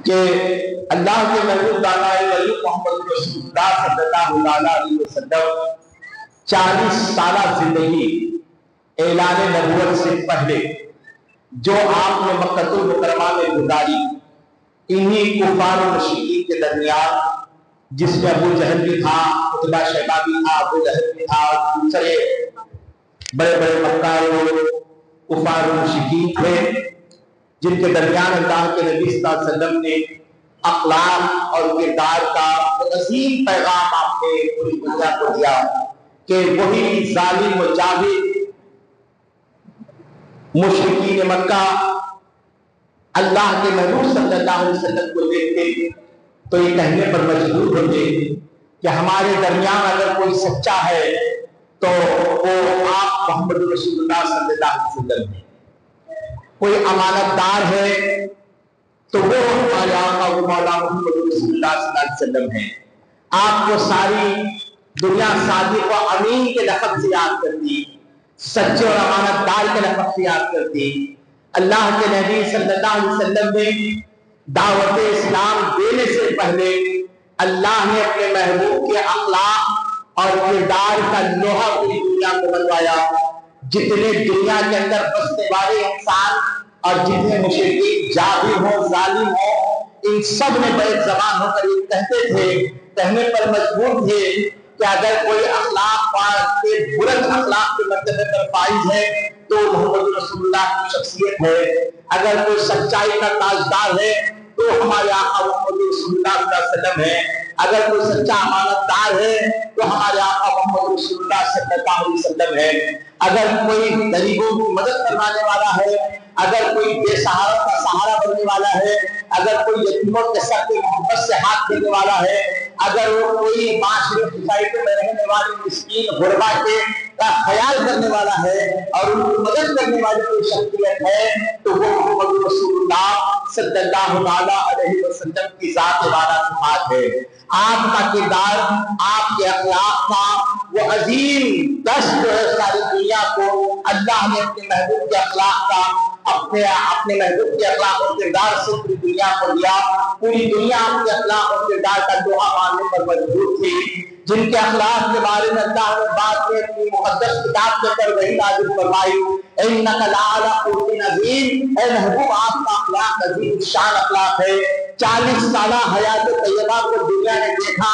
کہ اللہ کے محبوب ولی محمد رسول اللہ صلی اللہ علیہ وسلم 40 سالہ زندگی اعلان نبوت سے پہلے جو آپ نے مکہ المکرمہ میں گزاری، انہی کفار و مشرکین کے درمیان، جس میں ابو جہل بھی تھا، عتبہ شیبہ بھی تھا، ابو لہب بھی تھا، دوسرے بڑے بڑے مکہ کفار و مشرکین تھے، جن کے درمیان اللہ کے نبی صلی اللہ علیہ وسلم نے اخلاق اور کردار کا عظیم پیغام آپ نے پوری دنیا کو دیا کہ وہی ظالم و جاہل مشرکین مکہ اللہ کے محبوب صلی اللہ علیہ وسلم کو دیکھتے تو یہ کہنے پر مجبور ہوتے کہ ہمارے درمیان اگر کوئی سچا ہے تو وہ آپ محمد رسول اللہ صلی اللہ علیہ وسلم ہے، کوئی امانت دار ہے تو وہ ہمارے آقا و مولا محمد رسول اللہ صلی اللہ علیہ وسلم ہے۔ آپ کو ساری دنیا صادق و امین کے لقب سے یاد کرتی، سچے اور امانت دار کے لقب سے یاد کرتی۔ اللہ کے نبی صلی اللہ علیہ وسلم نے دعوت اسلام دینے سے پہلے اللہ نے اپنے محبوب کے اخلاق اور کردار کا لوہا پوری دنیا کو بنوایا۔ جتنے دنیا کے اندر بسنے والے انسان اور جتنے مشرکین جابر ہوں، ظالم ہوں، ان سب نے بیک زبان ہو کر یہ کہتے تھے، کہنے پر مجبور تھے کہ اگر کوئی اخلاق کے بلند اخلاق کے مرتبے پر فائز ہے تو محمد رسول اللہ کی شخصیت ہے، اگر کوئی سچائی کا تاجدار ہے تو ہمارے آقا محمد رسول اللہ صلی اللہ علیہ وسلم ہے، اگر کوئی سچا امانت دار ہے تو ہمارے آقا محمد رسول اللہ صلی اللہ علیہ وسلم ہے، اگر کوئی غریبوں کی مدد کروانے والا ہے، اگر کوئی بے سہارا کا سہارا بننے والا ہے، اگر کوئی یتیموں کے سر پہ محبت سے ہاتھ دینے والا ہے، اگر وہ کوئی معاشرے سوسائٹی میں رہنے والے مسکین غربا کے کا خیال کرنے والا ہے اور ان کی مدد کرنے والی کوئی شخصیت ہے تو وہ محمد رسول اللہ صلی اللہ علیہ وسلم کی ذات والا صفات ہے۔ آپ کا کردار، آپ کے اخلاق کا وہ عظیم دست جو ہے ساری دنیا کو اللہ نے اپنے محبوب کے اخلاق کا اپنے محبوب کے اخلاق اور کردار سے پوری دنیا کو دیا۔ پوری دنیا آپ کے اخلاق اور کردار کا دوحہ ماننے پر مجبور تھی۔ جن کے اخلاق کے بارے میں اللہ نے بات میں اپنی مقدس کتاب کے پر وحی نازل فرمائی، اِنَّكَ لَعَلَىٰ خُلُقٍ عَظِيمٍ، اے محبوب آپ کا اخلاق عظیم شان اخلاق ہے۔ 40 سالہ حیات طیبہ کو دنیا نے دیکھا،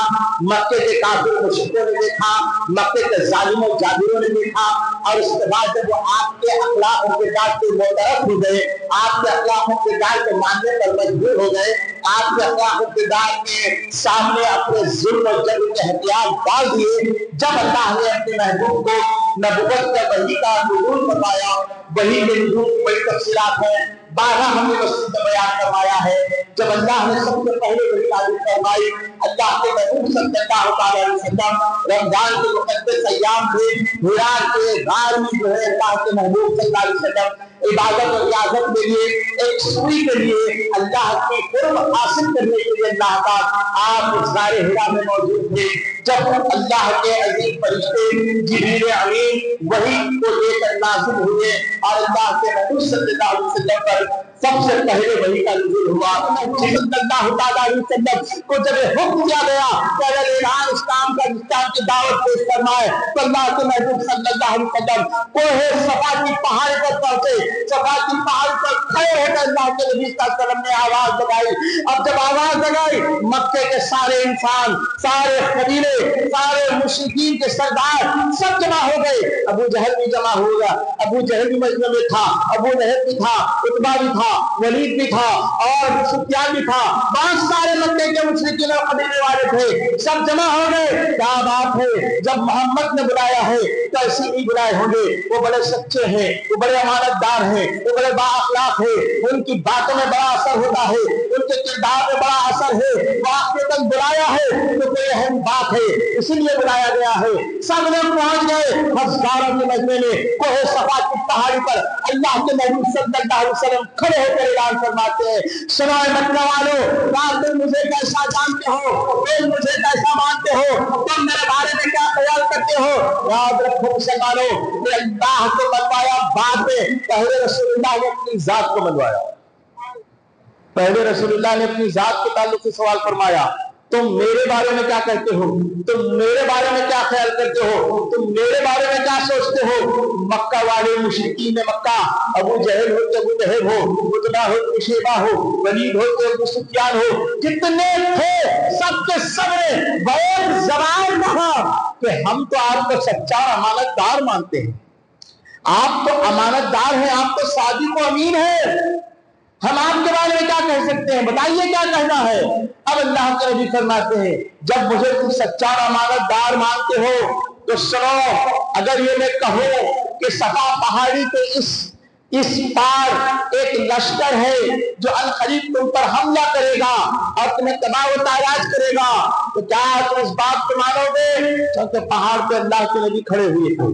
مکے کے کافر مشرکوں نے دیکھا، مکے کے ظالموں جابروں نے دیکھا، اور اس کے بعد جب وہ آپ کے اخلاق و کردار سے معترف ہو گئے، آپ کے اخلاق و کردار کو ماننے پر مجبور ہو گئے، آپ کے اخلاق و کردار کے سامنے اپنے ظلم و جبر کے ہتھیار ڈال دیے، جب اللہ نے اپنے محبوب کو نبوت کا وحی کا نزول فرمایا، وحی کے نزول کی بڑی تفصیلات ہیں، 12 ہم نے مسجد میں بیان فرمایا ہے۔ جب اللہ نے سب سے پہلے وحی نازل فرمائی، اللہ کے محبوب صلی اللہ علیہ وسلم رمضان کے مقدس ایام تھے، ہرا کے غار میں جو ہے اللہ کے محبوب صلی اللہ علیہ وسلم عبادت اور ریاضت کے لیے، ایک سوئی کے لیے، اللہ کی قرب حاصل کرنے کے لیے اللہ کا آپ اس غار ہرا میں موجود تھے۔ جب اللہ کے عظیم فرشتے جبریل امین وحی کو لے کر نازل ہوئے اور اللہ کے محبوب صلی اللہ علیہ وسلم پر سب سے پہلے وحی کا نزول ہوا، صلی اللہ علیہ وسلم کو جب حکم دیا گیا کہ اگر اعلان اسلام کا اسلام کی دعوت پیش کرنا ہے تو اللہ کے محبوب صلی اللہ علیہ وسلم کوہ صفا کی پہاڑ پر پہنچے، صفا کی پہاڑ پر کھڑے ہو کر اللہ کے نبی صلی اللہ علیہ وسلم نے آواز لگائی۔ اب جب آواز لگائی، مکے کے سارے انسان، سارے قبیلے، سارے مشرکین کے سردار سب جمع ہو گئے۔ ابو جہل بھی جمع ہو گیا، ابو جہل بھی مجمع میں تھا، ابو لہب بھی تھا، عتبہ بھی تھا، ولید بھی تھا اور سفیان بھی تھا، بہت سارے مکے کے مشرکین اور قبیلے والے تھے، سب جمع ہو گئے۔ کیا بات ہے، جب محمد نے بلایا ہے تو ایسے ہی بلائے ہوں گے، وہ بڑے سچے ہیں، وہ بڑے امانت دار ہیں، وہ بڑے با اخلاق ہیں، ان کی باتوں میں بڑا اثر ہوتا ہے، ان کے کردار میں بڑا اثر ہے، وہ آپ کے تک بلایا ہے تو کوئی اہم بات ہے، اسی لیے بلایا گیا ہے۔ سب لوگ پہنچ گئے ہزاروں کے مجمع میں، کوہ صفا کی پہاڑی پر اللہ کے محبوب صلی اللہ علیہ وسلم کھڑے ہو کر اعلان فرماتے ہیں، سنو اے مکہ والو، تم مجھے کیسا جانتے ہو، تم مجھے کیسا مانتے ہو، تم میرے بارے میں کیا خیال کرتے ہو؟ یاد رکھو مسلمانوں کہ اللہ کو منوایا بعد میں، پہلے رسول اللہ نے اپنی ذات کو منوایا، पहले रसूलुल्लाह ने अपनी जात के ताल्लुक से सवाल फरमाया, तुम मेरे बारे में क्या कहते हो, तुम मेरे बारे में क्या ख्याल करते हो, तुम मेरे बारे में क्या सोचते हो। मक्का वाले मुशरिकीन मक्का, अबू जहल हो अबू लहब हो, उतबा हो शेबा हो, वलीद हो अबू सुफियान हो, जितने थे सबके सब ने बहुत जबान कहा कि हम तो आपको सच्चा अमानतदार मानते हैं, आप तो अमानतदार हैं, आप तो सादिक व अमीन हैं, हम आपके बारे में क्या कह सकते हैं, बताइए क्या कहना है। अब अल्लाह के नबी फरमाते हैं, जब मुझे तुम सच्चा अमानतदार मानते हो तो सुनो, अगर ये मैं कहूं कि सफा पहाड़ी के इस पार एक लश्कर है जो अल खलीफ तुम पर हमला करेगा और तुम्हें तबाह व ताराज करेगा, तो क्या तुम इस बात को मानोगे। क्योंकि पहाड़ पे अल्लाह के नबी खड़े हुए थे,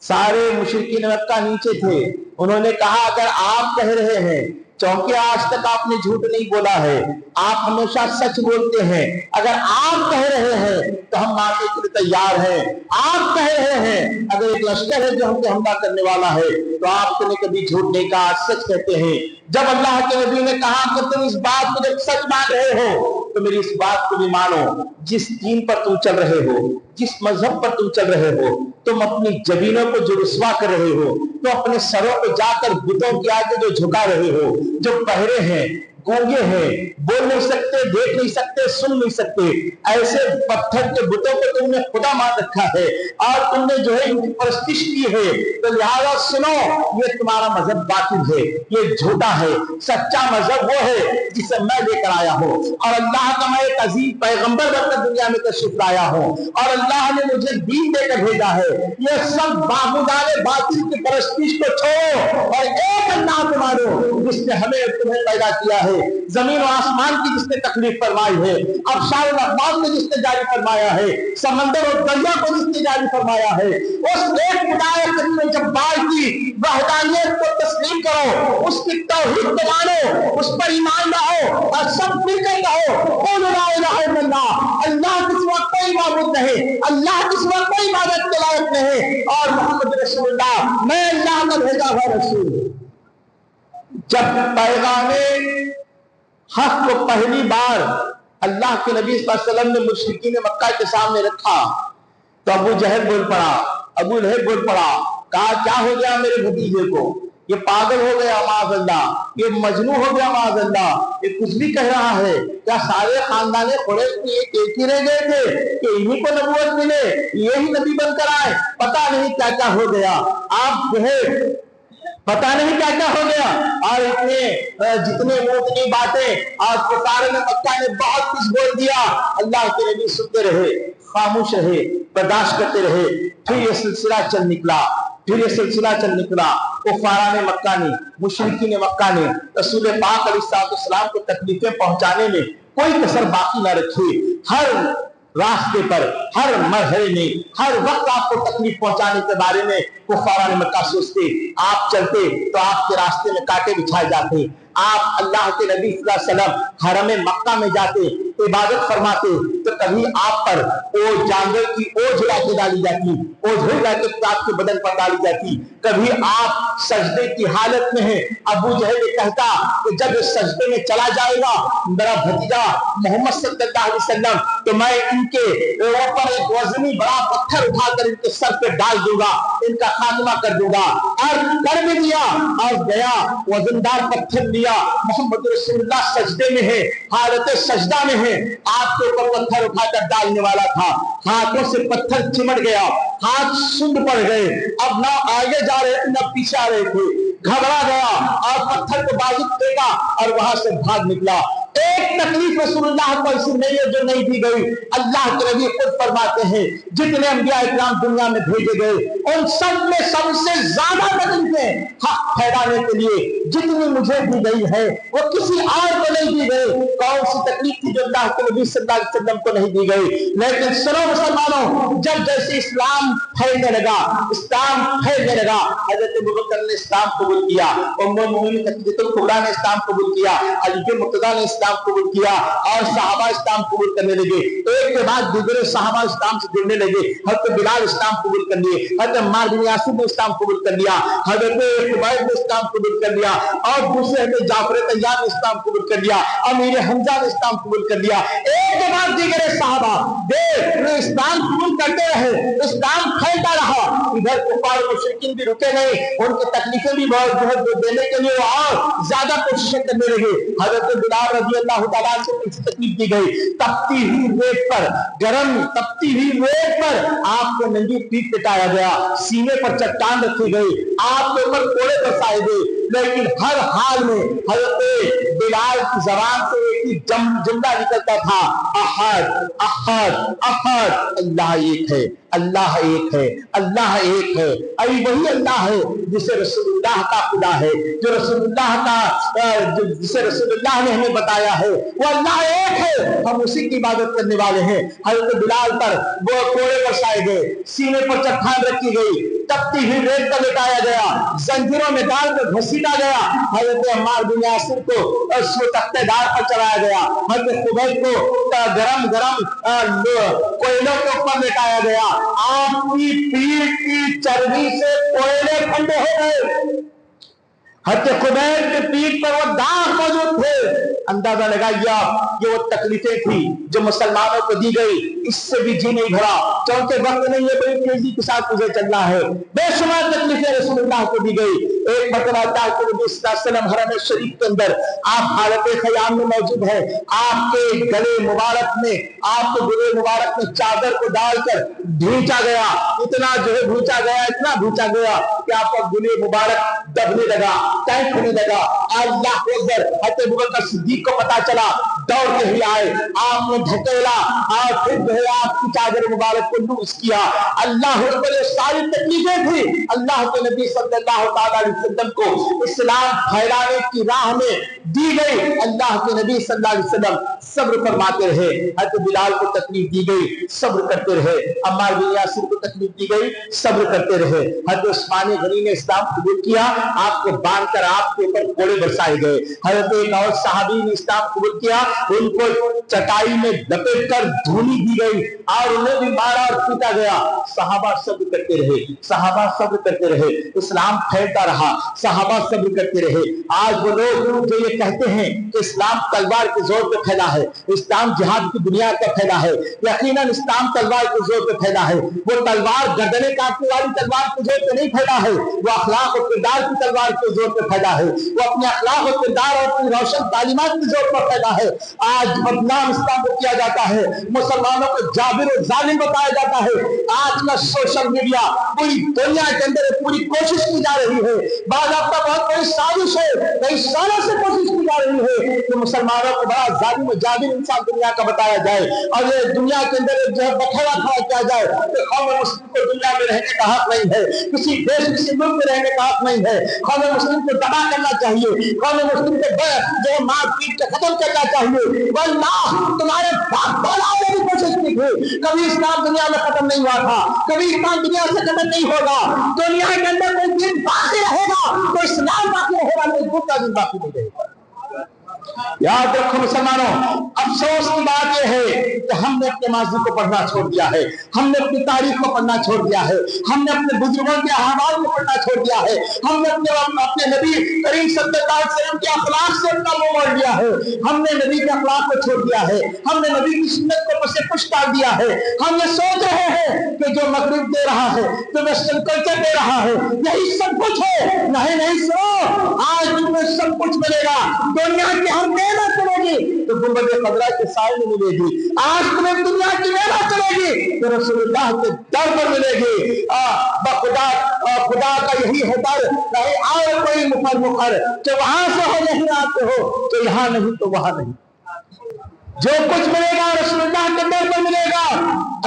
सारे मुशरिकीन मक्का नीचे थे। उन्होंने कहा, अगर आप कह रहे हैं, क्योंकि आज तक आपने झूठ नहीं बोला है, आप हमेशा सच बोलते हैं, अगर आप कह रहे हैं तो हम मानने के लिए तैयार हैं। आप कह रहे हैं अगर एक लश्कर है जो हम पे हमला करने वाला है तो आपने कभी झूठ नहीं कहा, सच कहते हैं। जब अल्लाह के नबी ने कहा कि तुम इस बात को जब सच मान रहे हो तो मेरी इस बात को भी मानो, जिस दीन पर तुम चल रहे हो, जिस मजहब पर तुम चल रहे हो, तुम अपनी जबीनों को जो रुस्वा कर रहे हो, तो अपने सरों पे जाकर बुतों के आगे जो झुका रहे हो, जो बहरे हैं, गूंगे हैं, बोल नहीं सकते, देख नहीं सकते, सुन नहीं सकते, ऐसे पत्थर के बुतों को तुमने खुदा मान रखा है और तुमने जो है इनकी परस्तिश की है, तो लिहाजा सुनो, ये तुम्हारा मजहब बातिल है, ये झूठा है। सच्चा मजहब वो है जिसे मैं लेकर आया हूँ और अल्लाह का मैं एक अजीम पैगंबर बनकर दुनिया में तशरीफ लाया हूँ और अल्लाह ने मुझे दीन देकर भेजा है। ये सब बाबूदाने बातिल की परस्तिश को छोड़ो और एक अल्लाह को मानो जिसने हमें तुम्हें पैदा किया है, जमीन और आसमान की जिसने तकलीफ फरमाई है, अबशार रहमान ने जिसने जारी फरमाया है, समंदर और दरिया को जिसने जारी फरमाया है, उस एक खुदाए करीम जब्बार की वहदानियत को तस्लीम करो, उसकी तौहीद को मानो, उस पर ईमान लाओ और सब मिलकर कहो, अल्लाह के सिवा कोई माबूद नहीं, अल्लाह के सिवा कोई इबादत के लायक नहीं और मोहम्मद रसूलुल्लाह मैं अल्लाह का भेजा हुआ रसूल। जब पैगामे हक को पहली बार अल्लाह के नबी सल्लल्लाहु अलैहि वसल्लम ने मुशरिकीन मक्का के सामने रखा तो अबू जहल बोल पड़ा, अबू लहब बोल पड़ा, कहा क्या हो गया मेरे भतीजे को, ये पागल हो गया माज़अल्लाह, ये मजनू हो गया माज़अल्लाह, ये कुछ भी कह रहा है, क्या सारे खानदाने कुरैश में एक ही रह गए थे कि इन्हीं को नबूवत मिले, यही नबी बनकर आए, पता नहीं क्या क्या हो गया। आप जो है पता नहीं क्या क्या हो गया और इतने जितने इतनी बातें और पुकारे में मक्का ने बहुत कुछ बोल दिया। अल्लाह के नबी सुनते रहे, खामोश रहे, बर्दाश्त करते रहे। फिर ये सिलसिला चल निकला कुफाराने मक्का ने, मुशरिकीन मक्का ने रसूल पाक अलैहिस्सलाम को तकलीफें पहुंचाने में कोई कसर बाकी ना रखी। हर रास्ते पर, हर मरहले में, हर वक्त आपको तकलीफ पहुंचाने के बारे में कुफाराने मक्का सोचते। आप चलते तो आपके रास्ते में कांटे बिछाए जाते, आप अल्लाह के नबी सल्लल्लाहु अलैहि वसल्लम हरम मक्का में जाते, इबादत फरमाते तो कभी आप पर वो जानवर की ओझ लाके डाली जाती, ओझ लाके आपके बदन पर डाली जाती। कभी आप सजदे की हालत में हैं, अबू जहल ये कहता कि जब इस सजदे में चला जाएगा मेरा भतीजा मोहम्मद सल्लल्लाहु अलैहि वसल्लम तो मैं इनके ऊपर एक वजनी बड़ा पत्थर उठाकर इनके सर पे डाल दूंगा, इनका खात्मा कर दूंगा। और कर भी दिया और गया, वजनदार पत्थर लिया, मोहम्मद रसूलुल्लाह सजदे में है, हालत सजदा में है, आपके ऊपर पत्थर उठाकर डालने वाला था, हाथों से पत्थर चिमट गया, हाथ सुंद पड़ गए, अब ना आगे जा रहे थे ना पीछे आ रहे थे, घबरा गया और पत्थर को बाजू फेंका और वहां से भाग निकला। एक तकलीफ रसूलुल्लाह को ऐसी नहीं है जो नहीं दी गई। अल्लाह के नबी खुद फरमाते हैं जितने अंबिया इकराम दुनिया में भेजे गए उन सब में सबसे ज्यादा तकलीफें हक फैलाने के लिए जितनी मुझे दी गई है वो किसी और को नहीं दी गई। कौन सी तकलीफ थी जो अल्लाह के नबी सल्लल्लाहु अलैहि वसल्लम को नहीं दी गई। लेकिन सुनो मुसलमानों, जब जैसे इस्लाम फैलने लगा, हजरत अबू बकर ने इस्लाम कबूल किया, उम्मुल मोमिनीन खदीजतुल कुबरा ने इस्लाम कबूल किया, अली के मुर्तजा ने इस्लाम कबूल किया और सहाबा इस्लाम कबूल करने लगे। एक के बाद दूसरे सहाबा इस्लाम से जुड़ने लगे। हजरत बिलाल इस्लाम कबूल कर लिए, हजरत अम्मार बिन यासिर ने इस्लाम कबूल कर लिया, हजरत खुबैब ने इस्लाम कबूल कर लिया और दूसरे हजरत जाफर तैयार ने इस्लाम कबूल कर लिया, अमीर हमजा ने इस्लाम कबूल कर लिया। एक के बाद दीगर सहाबा इस्लाम कबूल करते रहे, इस्लाम फैलता रहा। इधर कुफार मुशरिकीन भी रुके नहीं, उनकी तकलीफें भी बहुत देने के लिए और ज्यादा कोशिशें करने लगे। हजरत बिलाल रज़ी अल्लाह तआला से तकलीफ दी गई, तपती हुई रेत पर, गरम तपती हुई रेत पर आपको नंगी पीठ पिटाया गया, सीने पर चट्टान रखी गई, आपके ऊपर कोड़े बरसाए गए, लेकिन हर हाल में हजरत बिलाल की जबान से एक जुमला निकलता था, अहद अहद अहद, अल्लाह एक है, अल्लाह एक है, अल्लाह एक है। अभी वही अल्लाह है जिसे रसूलुल्लाह का खुदा है, जो रसूलुल्लाह का जिसे रसूलुल्लाह ने हमें बताया है, वो अल्लाह एक है, हम उसी की इबादत करने वाले हैं। हजरत बिलाल पर वो कोड़े बरसाए गए, सीने पर चट्टान रखी गई, तपती हुई रेत पर लेटाया गया, जंजीरों में डालकर घसीटा गया। हजरत अम्मार बिन यासिर को तख्तेदार पर चढ़ाया गया, हजरत खुबैब को गरम गरम कोयलों के ऊपर लेटाया गया। आपकी पीठ की चर्बी से कोयले ठंडे हो गए। हजरत खुबैब के पीठ पर वो दाग मौजूद थे। अंदाजा लगाइए ये वो तकलीफें थी जो मुसलमानों को दी गई, इससे भी जी नहीं भरा, क्योंकि वक्त नहीं है, बड़ी तेजी के साथ मुझे चलना है। बेशुमार तकलीफें रसूलुल्लाह को दी गई। एक मरतबा नबी सल्लल्लाहु अलैहि वसल्लम हरम शरीफ के अंदर आप हालत ख़याम में मौजूद है, आपके गले मुबारक में चादर को डालकर भूंचा गया, इतना जो है भूंचा गया, इतना भूंचा गया कि आपका गले मुबारक दबने लगा, टाइट होने लगा। अल्लाह अकबर, हज़रत अबू बकर सिद्दीक को पता चला, दौड़ के ही आए, आपने ढकेला और फिर जो है आपकी चादर मुबारक को लूज किया। अल्लाह अकबर, ये सारी तकलीफें थी अल्लाह के नबी सल्लल्लाहु अलैहि वसल्लम को इस्लाम फैलाने की राह में दी गई। अल्लाह के नबी सल्लल्लाहु अलैहि वसल्लम सब्र फरमाते रहे। हज़रत बिलाल को तकलीफ दी गई, सब्र करते रहे। अम्मार बिन यासिर को तकलीफ दी गई, सब्र करते रहे। हज़रत उस्मान गनी ने इस्लाम कबूल किया, आपको बांधकर आपके ऊपर कोड़े बरसाए गए। हज़रत एक और सहाबी ने इस्लाम कबूल किया, उनको चटाई में लपेटकर धूली दी गई और उन्हें भी मारा और पीटा गया। सहाबा सब्र करते रहे, सहाबा सब्र करते रहे, इस्लाम फैलता रहा, सहाबा सब्र करते रहे। आज वो लोग जो ये कहते हैं कि इस्लाम तलवार के जोर पे फैला है, इस्लाम जिहाद की बुनियाद पर फैला है, यकीनन इस्लाम तलवार के जोर पे फैला है। वो तलवार गर्दनें काटने वाली तलवार के जोर पे नहीं फैला है, वो अखलाक और किरदार की तलवार के जोर पे फैला है, वो अपने अखलाक और किरदार और अपनी रोशन तालीमात के जोर पर फैला है। आज बदनाम इस्लाम को किया जाता है, मुसलमानों को जाबिर और जालिम बताया जाता है। आज का सोशल मीडिया पूरी दुनिया के अंदर पूरी कोशिश की जा रही है, बाद आपका बहुत बड़ी साजिश है, कई सालों से कोशिश की जा रही है कि मुसलमानों को बड़ा जालिम और जाबिर इंसान दुनिया का बताया जाए और ये दुनिया के अंदर जो है बखेड़ा खड़ा किया जाए कि कौम मुस्लिम को दुनिया में रहने का हक नहीं है, किसी देश किसी मुल्क में रहने का हक नहीं है, कौम मुस्लिम को दबा करना चाहिए, कौम मुस्लिम को जो मार पीट के खत्म करना चाहिए। वल्लाह तुम्हारे बाप दादा ने भी कोशिश की थी, कभी इस्लाम दुनिया में खत्म नहीं हुआ था, कभी इस्लाम दुनिया से खत्म नहीं होगा। दुनिया के अंदर कोई दिन बाकी रहेगा, कोई इस्लाम बाकी रहेगा, कोई दूसरा दिन बाकी नहीं रहेगा। याद रखो मुसलमानों, अफसोस की बात यह है कि हमने अपने माजी को पढ़ना छोड़ दिया है, हमने अपनी तारीख को पढ़ना छोड़ दिया है, हमने अपने बुजुर्गों के अहवाल को पढ़ना छोड़ दिया है, हमने अपने नबी करीम सल्लल्लाहु अलैहि वसल्लम के अखलाक से अपना मुंह मोड़ लिया है, हमने नबी के अखलाक को छोड़ दिया है, हमने नबी की सुन्नत को पसे पुश डाल दिया है। हम ये सोच रहे हैं कि जो मगरिब दे रहा है, जो वेस्टर्न कल्चर दे रहा है, यही सब कुछ है। नहीं सुनो, आज तुम्हें सब कुछ मिलेगा, दुनिया की हर नेमत मिलेगी तो गुंबद खदरा के साए में मिलेगी। आज तुम्हें दुनिया की नेमत चलेगी तो रसूलुल्लाह के दर पर मिलेगी। खुदा का यही है दर, नहीं आओ कोई मुखर कि वहां से हो नहीं आते हो, तो यहाँ नहीं तो वहां नहीं। जो कुछ मिलेगा रसूलुल्लाह के दर पर मिलेगा।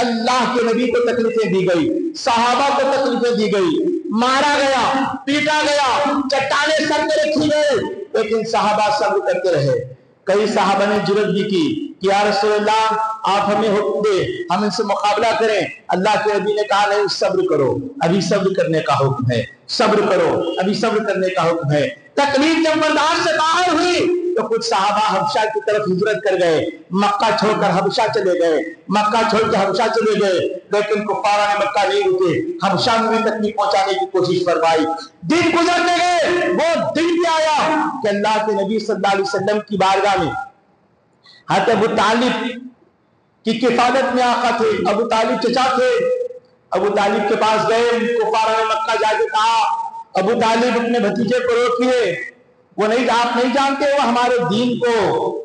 अल्लाह के नबी को तकलीफें दी गई, सहाबा को तकलीफें दी गई, मारा गया, पीटा गया, चट्टाने सर पे रखी गई, लेकिन सहाबा सब्र करते रहे। कई सहाबा ने जुर्रत भी की कि या रसूलुल्लाह आप हमें हुक्म दे, हम इनसे मुकाबला करें। अल्लाह के नबी ने कहा नहीं, सब्र करो, अभी सब्र करने का हुक्म है, सब्र करो, अभी सब्र करने का हुक्म है। तकलीफ जब बर्दाश्त से बाहर हुई तो कुछ सहाबा हबशा की तरफ हिजरत कर गए, मक्का छोड़कर हबशा चले गए, मक्का छोड़कर हबशा चले गए, लेकिन कुफारा ने मक्का नहीं रुके, हबशा में भी तकलीफ पहुंचाने की कोशिश फरमाई। दिन गुजरने गए, वो दिन भी आया कि अल्लाह के नबी सल्लल्लाहु अलैहि वसल्लम की बारगाह में हज़रत अबू तालिब की किफालत में आका थे, अबू तालिब चचा थे। अबू तालिब के पास गए, कुफारा ने मक्का जाके कहा, अबू तालिब अपने भतीजे को रोकिए, वो नहीं, आप नहीं जानते, वो हमारे दीन को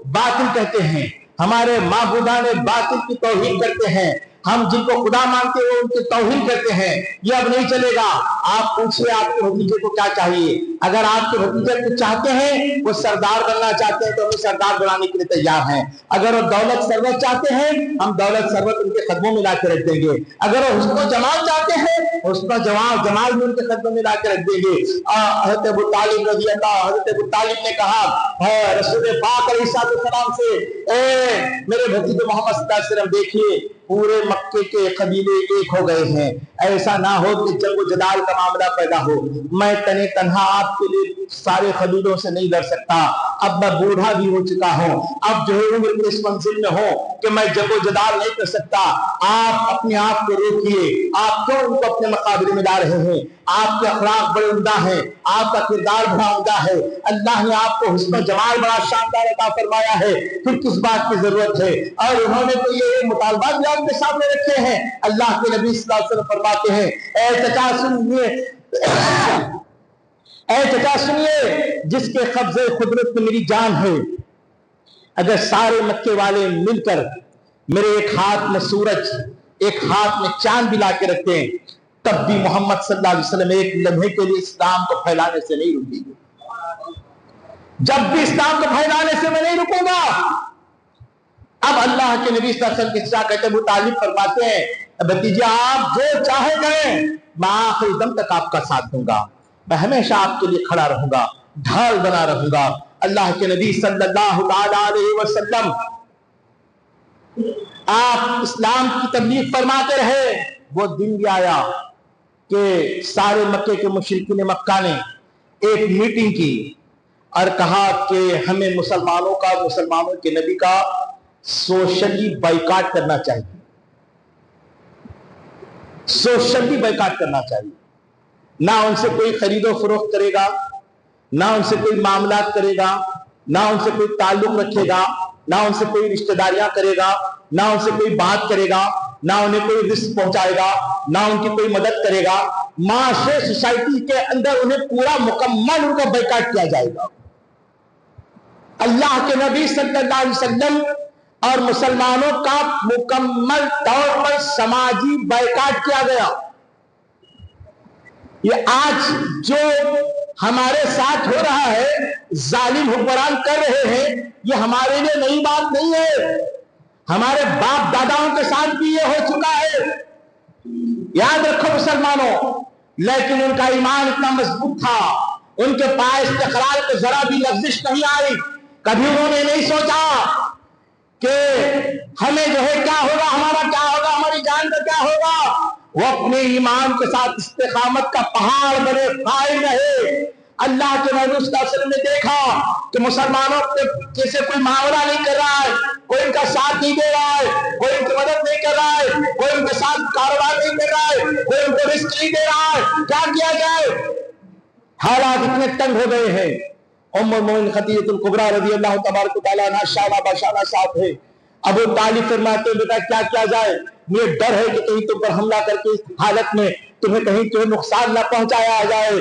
बातिल कहते हैं, हमारे माबूदा ने बातिल की तौहीन करते हैं, हम जिनको खुदा मानते हैं वो उनकी तौहीन करते हैं, ये अब नहीं चलेगा। आप पूछिए आपके भतीजे को क्या चाहिए, अगर आपके भतीजे को चाहते हैं, वो सरदार बनना चाहते हैं तो हम सरदार बनाने के लिए तैयार हैं। अगर वो दौलत सरवत चाहते हैं, हम दौलत सरवत उनके कदमों में ला के रख देंगे। अगर वो हुस्न जमाल चाहते हैं, हुस्न जमाल भी उनके कदमों में ला के रख देंगे। हज़रत अबू तालिब रज़ी अल्लाह, हज़रत अबू तालिब ने कहा है रसूल पाक अलैहिस्सलाम से, ए मेरे भतीजे मोहम्मद सल्लल्लाहु अलैहि वसल्लम, देखिए पूरे मक्के के कबीले एक हो गए हैं, ऐसा ना हो कि जंग जदाल का मामला पैदा हो, मैं तने तन्हा आपके लिए सारे कबीलों से नहीं लड़ सकता, अब मैं बूढ़ा भी हो चुका हूँ, अब जो है उम्र के इस मंजिल में हो कि मैं जंग जदाल नहीं कर सकता, आप अपने आप को रोकिए, आप क्यों उनको अपने मुकाबले में ला रहे हैं, आपके अखलाक बड़े उम्दा हैं, आपका किरदार बड़ा उम्दा है, अल्लाह ने आपको हुस्न जमाल बड़ा शानदार अता फरमाया है, फिर किस बात की जरूरत है। और उन्होंने तो ये मुतालबा भी आपके सामने रखे हैं। अल्लाह के नबी सल्लल्लाहु अलैहि वसल्लम फरमाते हैं, ऐ चचा सुनिए, ऐ चचा सुनिए, जिसके कब्जे कुदरत में मेरी जान है, अगर सारे मक्के वाले मिलकर मेरे एक हाथ में सूरज एक हाथ में चांद भी ला के रखते हैं, तब भी मोहम्मद सल्लल्लाहु अलैहि वसल्लम एक लम्हे के लिए इस्लाम को फैलाने से नहीं रुकेंगे। जब भी इस्लाम को फैलाने से मैं नहीं रुकूंगा। अब अल्लाह के नबी सल्लल्लाहु अलैहि वसल्लम के साथ कहते अबू तालिब फरमाते हैं, भतीजे आप जो चाहे करें, मैं आखिरी दम तक आपका साथ दूंगा, मैं हमेशा आपके लिए खड़ा रहूंगा, ढाल बना रहूंगा। अल्लाह के नबी सल्लल्लाहु अलैहि वसल्लम आप इस्लाम की तबलीग फरमाते रहे। वो दिन भी आया कि सारे मक्के के मुशरिकीन मक्का ने एक मीटिंग की और कहा कि हमें मुसलमानों का, मुसलमानों के नबी का सोशली बाइकाट करना चाहिए, सोशली बाइकाट करना चाहिए। ना उनसे कोई खरीदो फरोख्त करेगा, ना उनसे कोई मामला करेगा, ना उनसे कोई ताल्लुक रखेगा, ना उनसे कोई रिश्तेदारियां करेगा, ना उनसे कोई बात करेगा, ना उन्हें कोई रिस्क पहुंचाएगा, ना उनकी कोई मदद करेगा। माशरे सोसाइटी के अंदर उन्हें पूरा मुकम्मल उनका बाइकाट किया जाएगा। अल्लाह के नबी सल्लल्लाहु अलैहि वसल्लम और मुसलमानों का मुकम्मल तौर पर समाजी बाइकाट किया गया। ये आज जो हमारे साथ हो रहा है, जालिम हुक्मरान कर रहे हैं, ये हमारे लिए नई बात नहीं है, हमारे बाप दादाओं के साथ भी ये हो चुका है। याद रखो मुसलमानों, लेकिन उनका ईमान इतना मजबूत था, उनके पास इस्तक़रार को जरा भी लफ्जिश नहीं आई। कभी उन्होंने नहीं सोचा कि हमें जो है क्या होगा, हमारा क्या होगा, हमारी जान का क्या होगा। वो अपने ईमान के साथ इस्तिकामत का पहाड़ बने कायम रहे। अल्लाह के नबी सल्लल्लाहु अलैहि वसल्लम ने देखा कि मुसलमानों के जैसे कोई मामला नहीं कर रहा है, कोई इनका साथ नहीं दे रहा है, कोई इनकी मदद नहीं कर रहा है, कोई उनके साथ कारोबार नहीं कर रहा है, कोई उनको रिस्क नहीं दे रहा है, क्या किया जाए। हालात इतने तंग हो गए हैं। उम्मुल मोमिनीन खदीजतुल कुबरा रज़ी अल्लाह तबारक व तआला अन्हा शाना बाशाना साथ है। अबू तालिब फरमाते बेटा क्या किया जाए, मुझे डर है कि कहीं तुम पर हमला करके इस हालत में तुम्हें कहीं तुम्हें नुकसान न पहुंचाया जाए।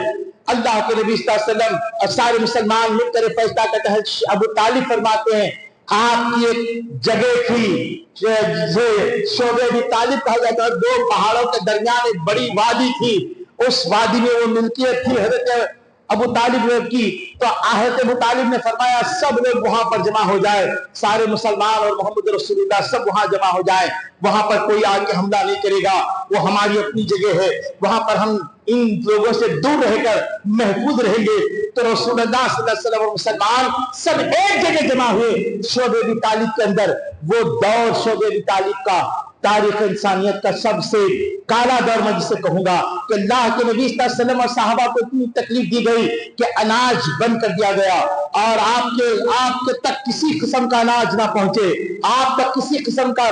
अल्लाह के नबी सल्लल्लाहु अलैहि वसल्लम और सारे मुसलमान मिलकर फैसला करते हैं। अबू तालिब फरमाते हैं आपकी एक जगह थी जो शोबे अबी तालिब कहा जाता है, दो पहाड़ों के दरमियान एक बड़ी वादी थी, उस वादी में वो मिल्कियत थी हजरत अबू तालिब की। तो हज़रत अबू तालिब ने फरमाया सब लोग वहां पर जमा हो जाए, सारे मुसलमान और मोहम्मद रसूलुल्लाह सब वहां जमा हो जाए, वहां पर कोई आके हमला नहीं करेगा, वो हमारी अपनी जगह है, वहां पर हम इन लोगों से दूर रहकर महफूज रहेंगे। तो रसूलुल्लाह सल्लल्लाहु अलैहि वसल्लम और मुसलमान सब एक जगह जमा हुए शोबे अबी तालिब के अंदर। वो दौर शोबे अबी तालिब का तारीख इंसानियत का सबसे काला दौर मैं जिसे कहूंगा कि अल्लाह के नबी सल्लल्लाहु अलैहि वसल्लम और सहाबा को इतनी तकलीफ दी गई कि अनाज बंद कर दिया गया और आपके तक किसी किस्म का अनाज ना पहुंचे, आप तक किसी किस्म का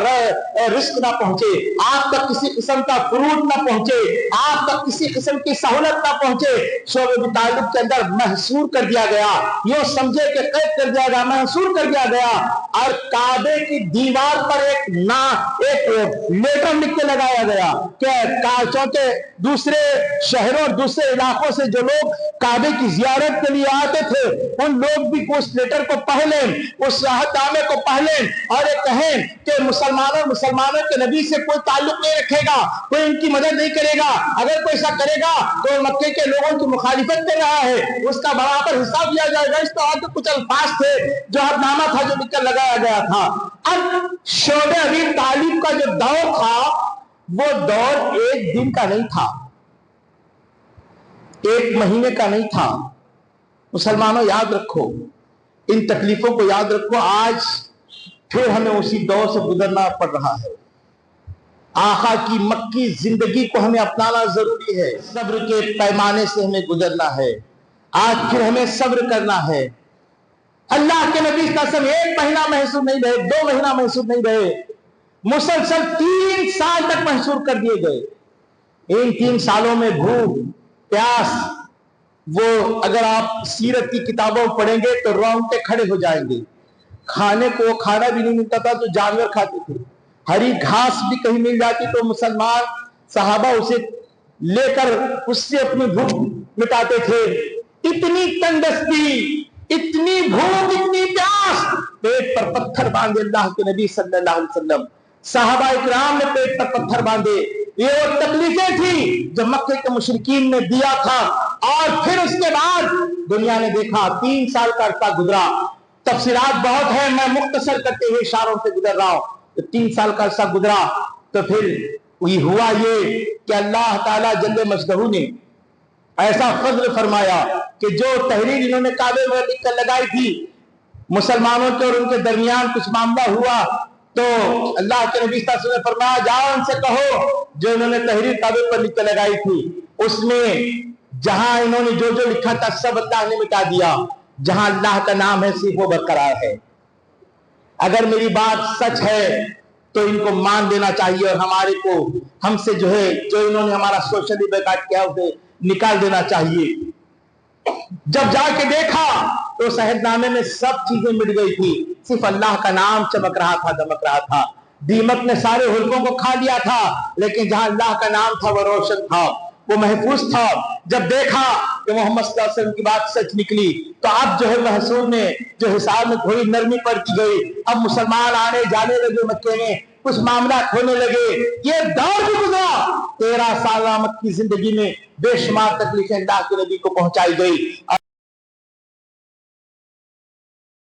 रिस्क ना पहुंचे, आप तक किसी किस्म का फ्रूट ना पहुंचे, आप तक किसी किस्म की सहूलत ना पहुंचे। शोबे अबू तालिब के अंदर महसूर कर दिया गया, यो समझे कि कैद कर दिया गया, महसूर कर दिया गया। और काबे की दीवार पर एक लेटर लिख के लगाया गया कि चौथे दूसरे शहरों और दूसरे इलाकों से जो लोग काबे की जियारत के लिए आते थे उन लोग भी उस लेटर को पढ़ लें, उस राहतनामे को पढ़ लें और ये कहें कि मुसलमानों के नबी से कोई ताल्लुक नहीं रखेगा, कोई इनकी मदद नहीं करेगा, अगर कोई ऐसा करेगा तो मक्के के लोगों की मुखालिफत कर रहा है, उसका बराबर हिसाब दिया जाएगा। इस तरह के कुछ अल्फाज थे जो हदनामा था जो लिखकर लगाया गया था। अब शोबे अबी तालिब का जो दौर था वो दौर एक दिन का नहीं था, एक महीने का नहीं था। मुसलमानों याद रखो, इन तकलीफों को याद रखो। आज फिर हमें उसी दौर से गुजरना पड़ रहा है। आका की मक्की जिंदगी को हमें अपनाना जरूरी है, सब्र के पैमाने से हमें गुजरना है। आज फिर हमें सब्र करना है। अल्लाह के नबी कसम 1 महीना महसूस नहीं रहे, 2 महीना महसूस नहीं रहे, मुसलसल 3 साल तक महसूस कर दिए गए। इन 3 सालों में भूख प्यास, वो अगर आप सीरत की किताबों पढ़ेंगे तो रोंगटे खड़े हो जाएंगे। खाने को खाना भी नहीं मिलता था तो जानवर खाते थे, हरी घास भी कहीं मिल जाती तो मुसलमान सहाबा उसे लेकर उससे अपनी भूख मिटाते थे। इतनी तंगदस्ती, इतनी भूख, इतनी प्यास, पेट पर पत्थर बांधे अल्लाह के नबी सल्लल्लाहु अलैहि वसल्लम, सहाबा इकराम ने पेट पर पत्थर बांधे। ये वो तकलीफें थी जो मक्के के मुशरिकीन ने दिया था। और फिर उसके बाद दुनिया ने देखा, 3 साल का अरसा गुजरा। तफसीरात बहुत है, मैं मुख्तसर करते हुए इशारों से गुजर रहा हूं। तो 3 साल का अरसा गुजरा तो फिर हुआ ये कि अल्लाह ताला जल्ले मजदहू ने ऐसा फजल फरमाया कि जो तहरीर इन्होंने काबे में लिख कर लगाई थी, मुसलमानों के और उनके दरमियान कुछ मामला हुआ तो अल्लाह के नबी सल्लल्लाहु अलैहि वसल्लम ने फरमाया, जाओ उनसे कहो जो इन्होंने तहरीर काबे पर लिख कर लगाई थी, उसमें जहां इन्होंने जो जो लिखा था सब अल्लाह ने मिटा दिया, जहां अल्लाह का नाम है सिर्फ वो बरकरार है। अगर मेरी बात सच है तो इनको मान लेना चाहिए और हमारे को हमसे जो है जो इन्होंने हमारा सोशली बैकाट किया उसे निकाल देना चाहिए। जब जाके देखा तो शहदनामे में सब चीजें मिट गई थी, सिर्फ अल्लाह का नाम चमक रहा था, दमक रहा था। दीमक ने सारे हुल्कों को खा लिया था, लेकिन जहां अल्लाह का नाम था वो रोशन था, वो महफूज था। जब देखा कि मोहम्मद सल्लल्लाहु अलैहि वसल्लम की बात सच निकली तो अब जो है महसूर ने जो हिसाब में थोड़ी नरमी पड़ती गई। अब मुसलमान आने जाने लगे मक्के में, कुछ मामला होने लगे। ये दौर भी गुजरा। 13 साल मक्की जिंदगी में बेशुमार तकलीफें अल्लाह के नबी को पहुंचाई गई।